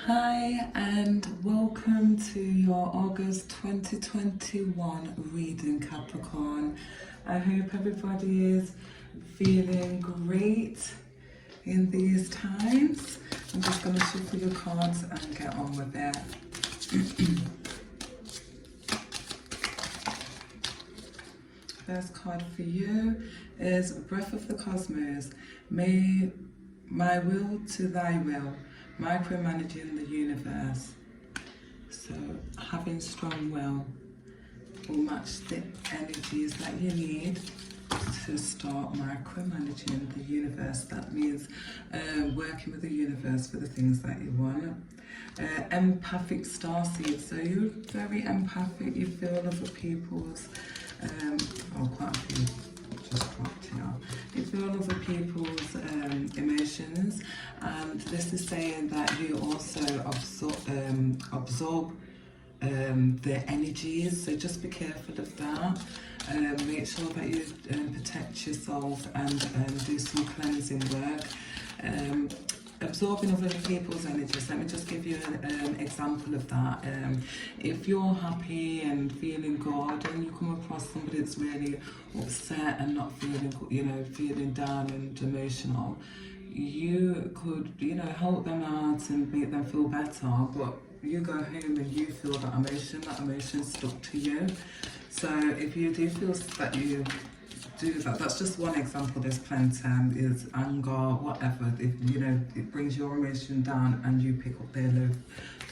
Hi and welcome to your August 2021 reading, Capricorn. I hope everybody is feeling great in these times. I'm just going to shuffle your cards and get on with it. First card for you is Breath of the Cosmos. May my will to thy will, micromanaging the universe. So having strong will match the energies that you need to start micromanaging the universe. That means working with the universe for the things that you want. Empathic starseed, so you're very empathic, you feel other people's, quite a few just dropped here. You feel other people's emotions, and this is saying that you also absorb their energies, so just be careful of that. Make sure that you protect yourself and do some cleansing work. Absorbing other people's energies, let me just give you an example of that. If you're happy and feeling good and you come across somebody that's really upset and not feeling, feeling down and emotional, you could, help them out and make them feel better, but you go home and you feel that emotion stuck to you. So if you do feel that you do that, that's just one example. There's plenty, is anger, whatever. If it brings your emotion down and you pick up their low,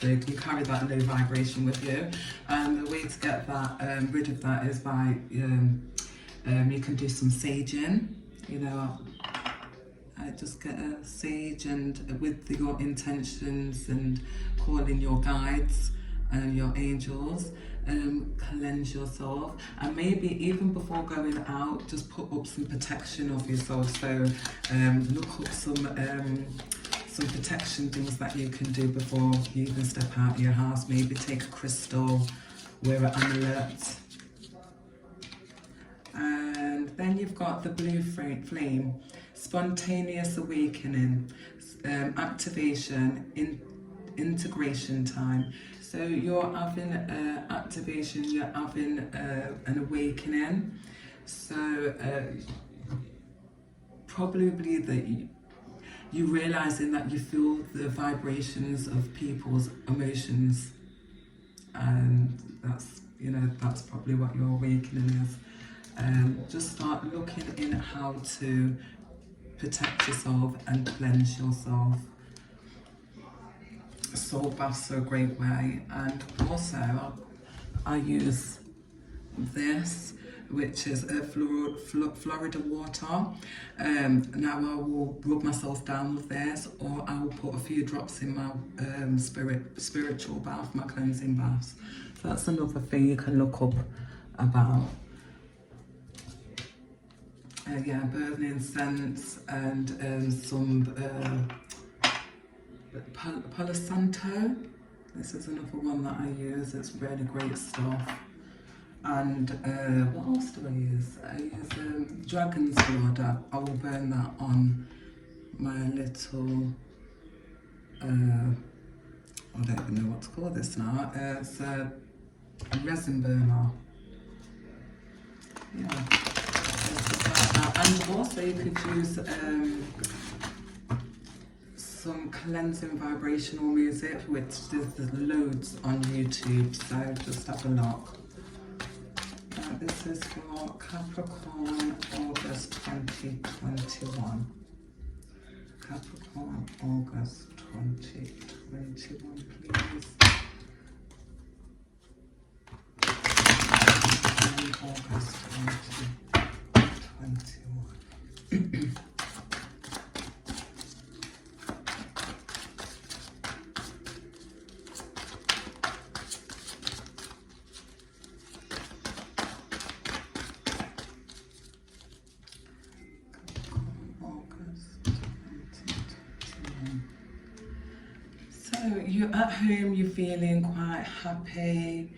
you carry that low vibration with you. And the way to get that rid of that is by you can do some saging. I just get a sage and with your intentions and calling your guides and your angels, cleanse yourself, and maybe even before going out, just put up some protection of yourself. So look up some protection things that you can do before you even step out of your house. Maybe take a crystal, wear an amulet. And then you've got the blue flame, spontaneous awakening, activation, integration time. So you're having activation, you're having an awakening. So probably that you realizing that you feel the vibrations of people's emotions, and that's probably what your awakening is. Just start looking in how to protect yourself and cleanse yourself. Salt baths are a great way, and also I use this, which is a Florida water. Now I will rub myself down with this, or I will put a few drops in my spiritual bath, my cleansing baths. So that's another thing you can look up about. Burning incense and some Palo Santo. This is another one that I use. It's really great stuff. And what else do I use? I use dragon's blood. I will burn that on my little, I don't even know what to call this now. It's a resin burner. Yeah. And also you could use some cleansing vibrational music, which there's loads on YouTube, so just have a look. This is for Capricorn August 2021. Capricorn August 2021, please. And August 2021. So you're at home, you're feeling quite happy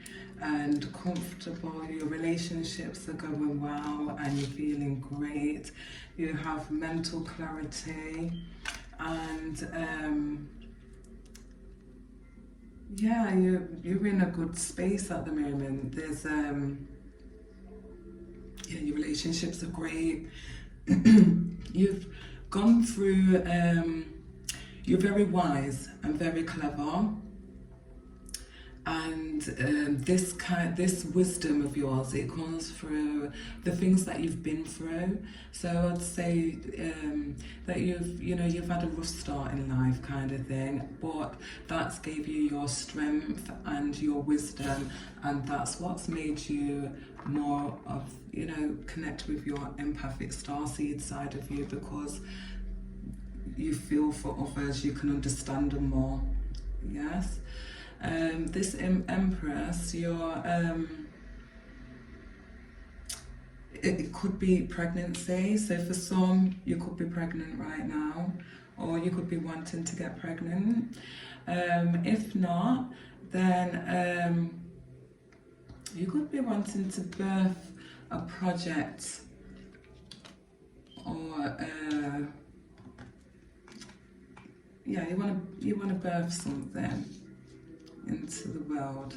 and comfortable, your relationships are going well and you're feeling great, you have mental clarity, and Yeah, you're in a good space at the moment. There's yeah, your relationships are great. You've gone through you're very wise and very clever, and this wisdom of yours, it comes through the things that you've been through. So I'd say that you've had a rough start in life, kind of thing, but that's gave you your strength and your wisdom, and that's what's made you more of, connect with your empathic starseed side of you, because you feel for others, you can understand them more. Yes. This Empress, it could be pregnancy. So for some, you could be pregnant right now, or you could be wanting to get pregnant. If not, then you could be wanting to birth a project, or yeah, you want to birth something into the world.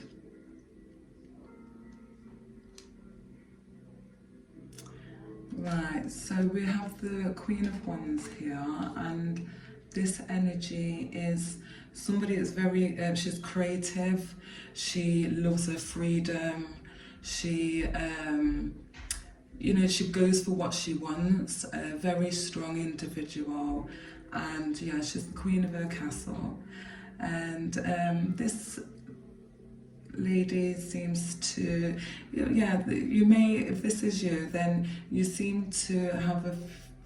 Right, so we have the Queen of Wands here, and this energy is somebody that's very, she's creative, she loves her freedom, she, she goes for what she wants, a very strong individual, and yeah, she's the Queen of her castle. And this lady seems to, you may, if this is you, then you seem to have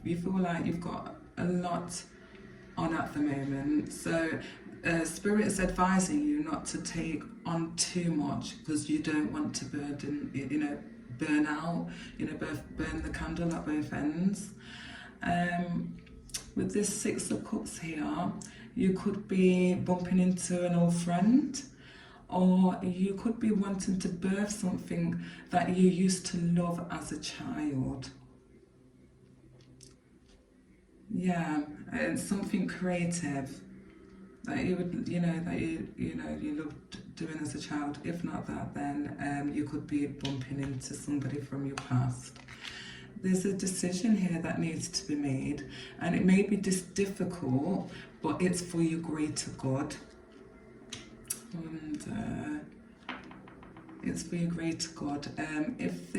you feel like you've got a lot on at the moment. So Spirit is advising you not to take on too much, because you don't want to burn out, burn the candle at both ends. With this Six of Cups here, you could be bumping into an old friend, or you could be wanting to birth something that you used to love as a child. Yeah, it's something creative that you would, you loved doing as a child. If not that, then you could be bumping into somebody from your past. There's a decision here that needs to be made, and it may be difficult, but it's for your greater good. And it's for your greater good. If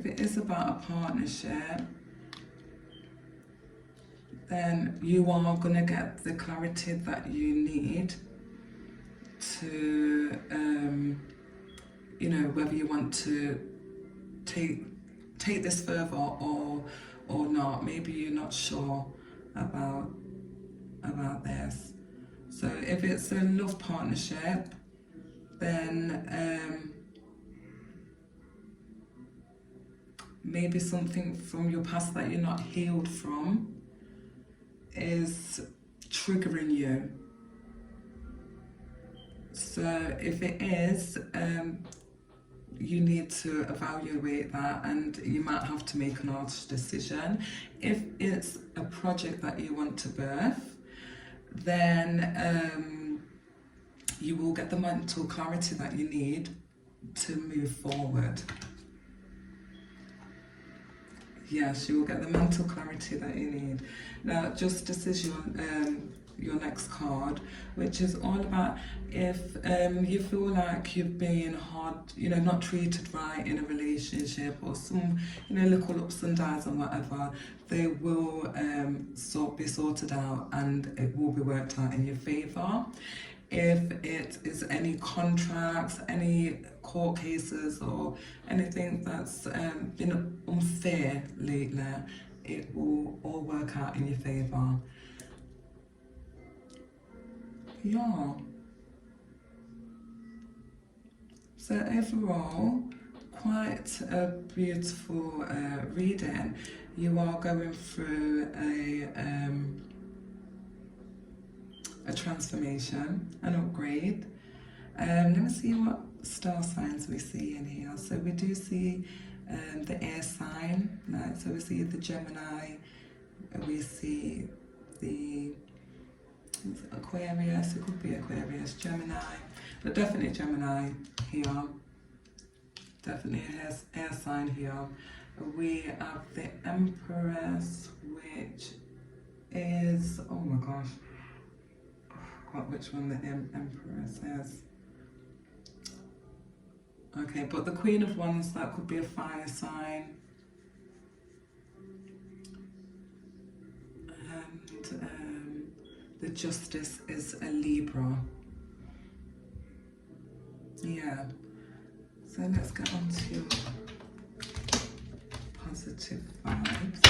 it is about a partnership, then you are going to get the clarity that you need to, whether you want to take this further or not. Maybe you're not sure about this. So if it's a love partnership, then maybe something from your past that you're not healed from is triggering you. So if it is, you need to evaluate that, and you might have to make an harsh decision. If it's a project that you want to birth, then you will get the mental clarity that you need to move forward. Yes, you will get the mental clarity that you need. Now, Justice is your next card, which is all about if you feel like you've been hard, not treated right in a relationship, or some, little ups and downs and whatever, they will be sorted out, and it will be worked out in your favour. If it is any contracts, any court cases, or anything that's been unfair lately, it will all work out in your favour. Yeah. So overall, quite a beautiful reading. You are going through a transformation, an upgrade. Let me see what star signs we see in here. So we do see the air sign, right? So we see the Gemini, we see the Aquarius, it could be Aquarius, Gemini, but definitely Gemini here. Definitely a air sign here. We have the Empress, which is, oh my gosh, I forgot which one the Empress is. Okay, but the Queen of Wands, that could be a fire sign. And the Justice is a Libra. Yeah. So let's get on to positive vibes.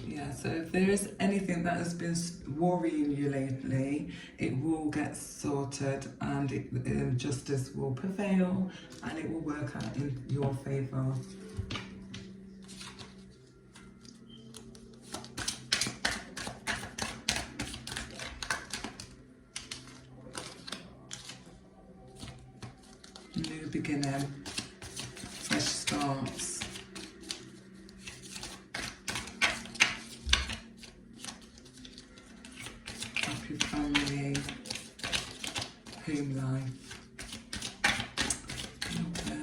Yeah, so if there is anything that has been worrying you lately, it will get sorted, and justice will prevail, and it will work out in your favour. New beginning, fresh starts. Happy family, home life. Okay.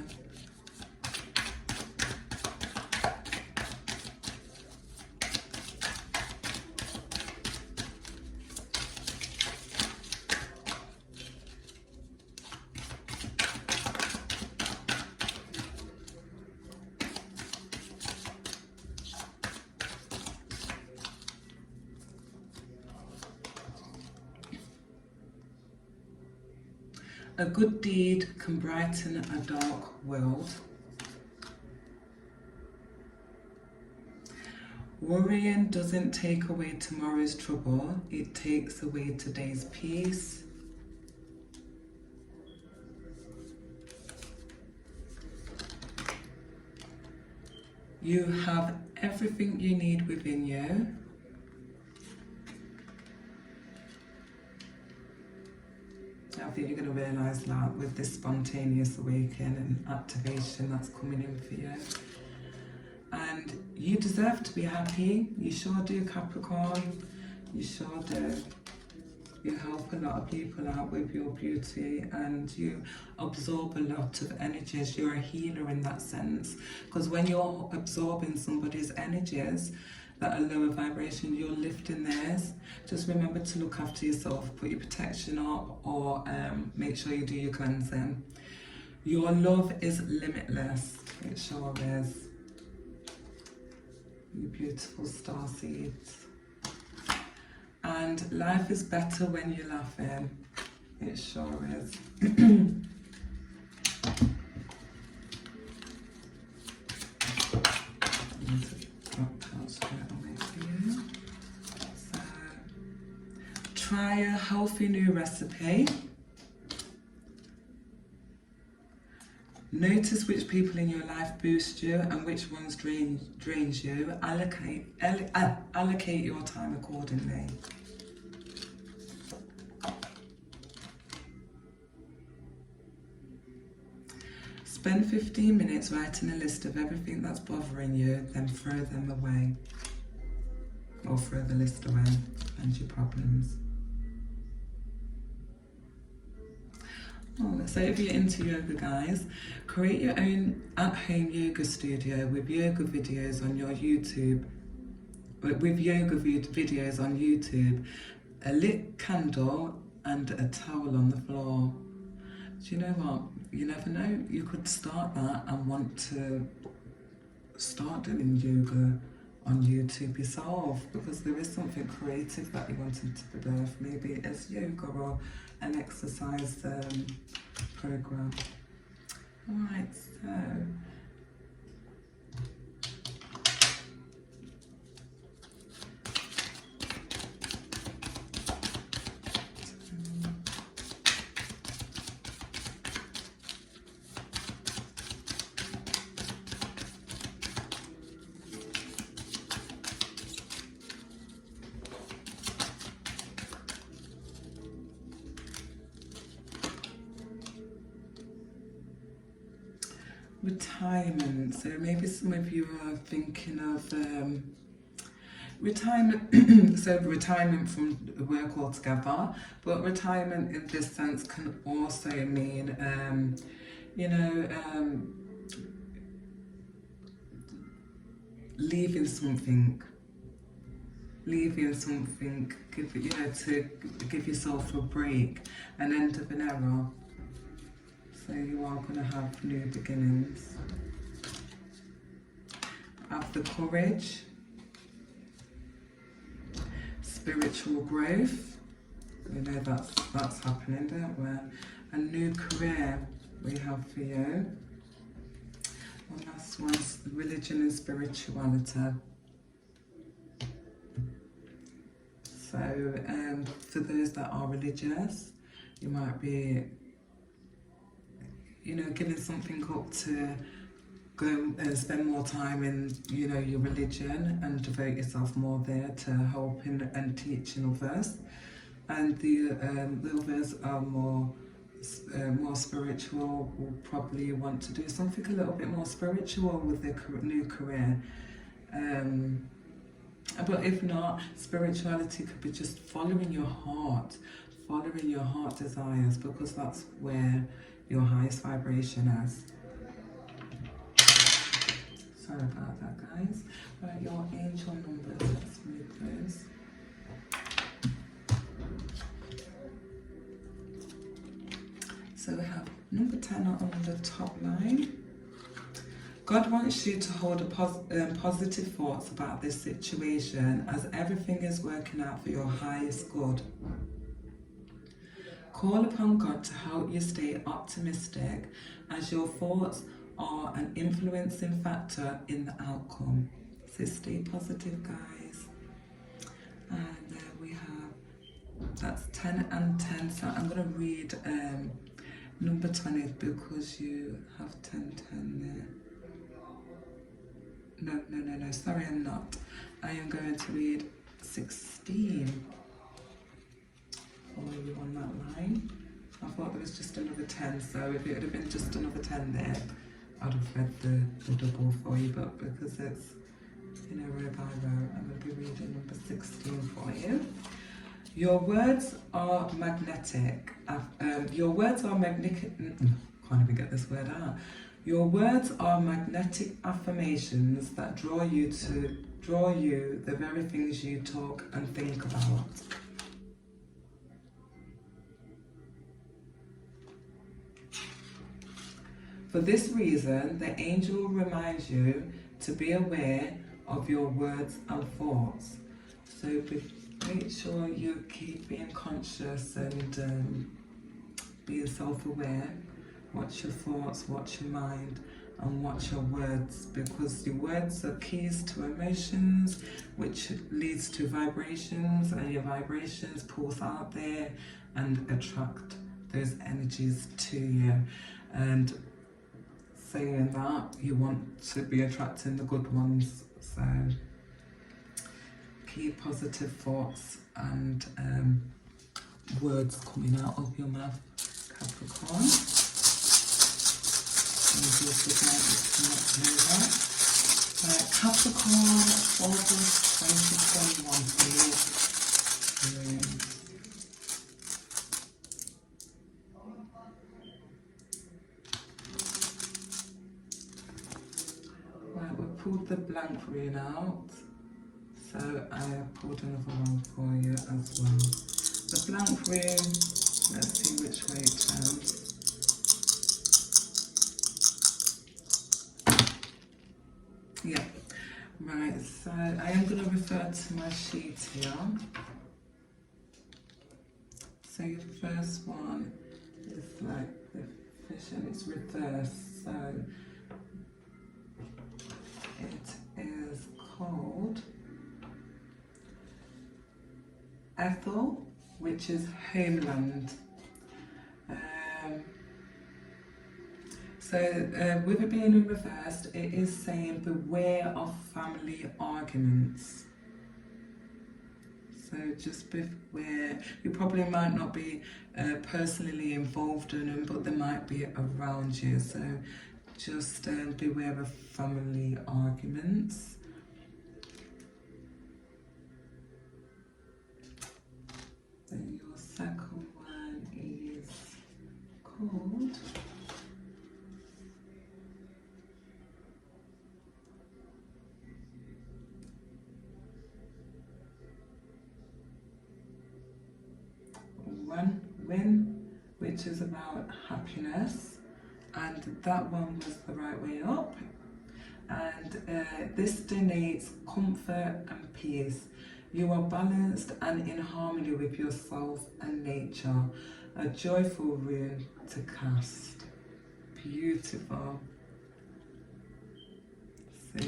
A good deed can brighten a dark world. Worrying doesn't take away tomorrow's trouble, it takes away today's peace. You have everything you need within you. I think you're going to realise that with this spontaneous awakening and activation that's coming in for you. And you deserve to be happy. You sure do, Capricorn. You sure do. You help a lot of people out with your beauty, and you absorb a lot of energies. You're a healer in that sense. Because when you're absorbing somebody's energies that are lower vibration, you're lifting theirs. Just remember to look after yourself, put your protection up, or make sure you do your cleansing. Your love is limitless. It sure is. You beautiful star seeds. And life is better when you're laughing. It sure is. So, try a healthy new recipe. Notice which people in your life boost you and which ones drains you. Allocate your time accordingly. Spend 15 minutes writing a list of everything that's bothering you, then throw them away. Or throw the list away and your problems. Oh, so if you're into yoga, guys, create your own at-home yoga studio with yoga videos on your YouTube. With yoga videos on YouTube, a lit candle and a towel on the floor. Do you know what? You never know. You could start that and want to start doing yoga on YouTube yourself, because there is something creative that you wanted to birth. Maybe it's yoga or an exercise program. Alright, so retirement. So maybe some of you are thinking of retirement, so retirement from work altogether, but retirement in this sense can also mean, you know, leaving something, give, you know, to give yourself a break, an end of an era. So you are going to have new beginnings. Have the courage, spiritual growth. We know that's happening, don't we? A new career we have for you. And last one's religion and spirituality. So for those that are religious, you might be, you know, giving something up to go and spend more time in, you know, your religion and devote yourself more there to helping and teaching others. And the others are more spiritual, will probably want to do something a little bit more spiritual with their new career. But if not, spirituality could be just following your heart desires, because that's where your highest vibration is. Sorry about that, guys. Right, your angel numbers, let's read those. So we have number 10 on the top line. God wants you to hold positive thoughts about this situation, as everything is working out for your highest good. Call upon God to help you stay optimistic, as your thoughts are an influencing factor in the outcome. So stay positive, guys. And there we have, that's 10 and 10. So I'm going to read number 20 because you have 10, 10 there. No, sorry, I'm not. I am going to read 16 for you on that line. I thought there was just another 10, so if it would have been just another 10 there, I'd have read the double for you, but because it's, you know, row by row, I'm going to be reading number 16 for you. Your words are magnetic. Your words are magnetic. Can't even get this word out. Your words are magnetic affirmations that draw you the very things you talk and think about. For this reason, the angel reminds you to be aware of your words and thoughts. So make sure you keep being conscious and being self-aware. Watch your thoughts, watch your mind, and watch your words, because your words are keys to emotions, which leads to vibrations, and your vibrations pulse out there and attract those energies to you. And saying that, you want to be attracting the good ones. So keep positive thoughts and words coming out of your mouth, Capricorn. Capricorn, August 2021, please. Right, we pulled the blank rune out, so I have pulled another one for you as well. The blank rune, let's see which way it turns. Yeah, right, so I am going to refer to my sheet here. So your first one is like the fish and it's reversed. So it is called Ethel, which is homeland. So with it being in reversed, it is saying beware of family arguments. So just beware. You probably might not be personally involved in them, but they might be around you. So just beware of family arguments. which is about happiness, and that one was the right way up. And this denotes comfort and peace. You are balanced and in harmony with yourself and nature. A joyful rune to cast. Beautiful. So,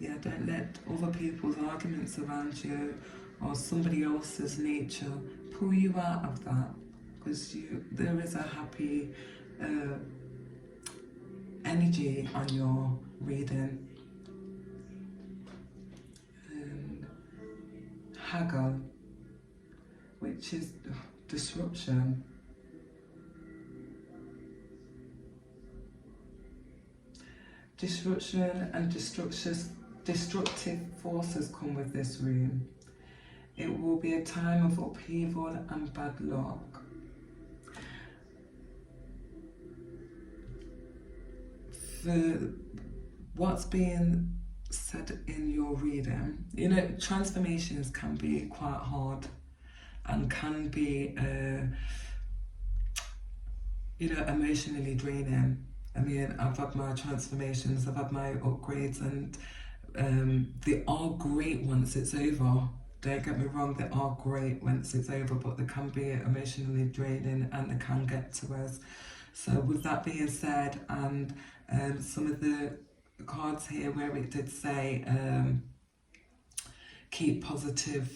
yeah, don't let other people's arguments around you or somebody else's nature pull you out of that, because there is a happy energy on your reading. And haggle, which is disruption. Disruption and destructive forces come with this rune. It will be a time of upheaval and bad luck. For what's being said in your reading, you know, transformations can be quite hard and can be, you know, emotionally draining. I mean, I've had my transformations, I've had my upgrades, and they are great once it's over. Don't get me wrong, they are great once it's over, but they can be emotionally draining and they can get to us. So with that being said, and some of the cards here where it did say keep positive,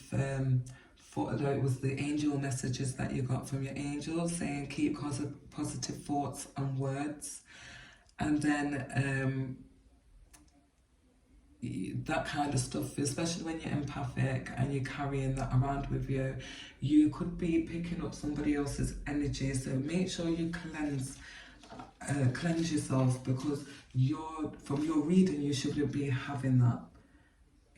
although it was the angel messages that you got from your angels saying keep positive thoughts and words. And then that kind of stuff, especially when you're empathic and you're carrying that around with you, you could be picking up somebody else's energy. So make sure you cleanse yourself, because from your reading you shouldn't be having that.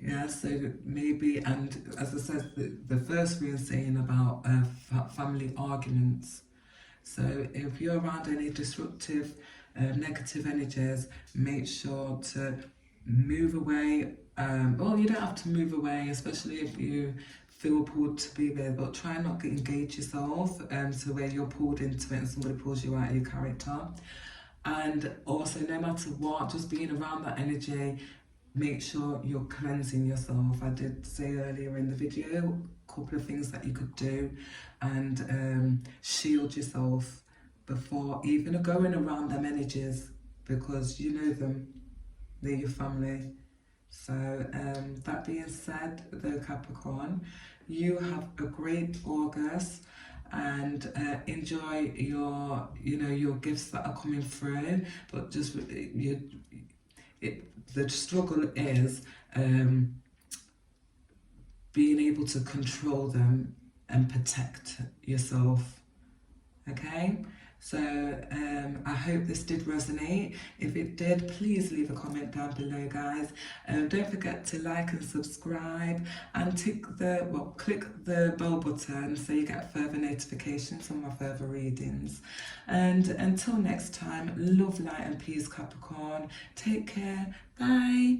Yeah, so maybe, and as I said, the first rune saying about family arguments. So if you're around any disruptive, negative energies, make sure to move away. Well, you don't have to move away, especially if you feel pulled to be there, but try not to engage yourself to where you're pulled into it and somebody pulls you out of your character. And also, no matter what, just being around that energy, make sure you're cleansing yourself. I did say earlier in the video a couple of things that you could do, and shield yourself before even going around them energies, because you know them, they're your family. So that being said, the Capricorn, you have a great August, and enjoy your gifts that are coming through, but just the struggle is being able to control them and protect yourself. Okay, so I hope this did resonate. If it did, please leave a comment down below, guys. Don't forget to like and subscribe, and click the bell button so you get further notifications on my further readings. And until next time, love, light and peace, Capricorn. Take care. Bye.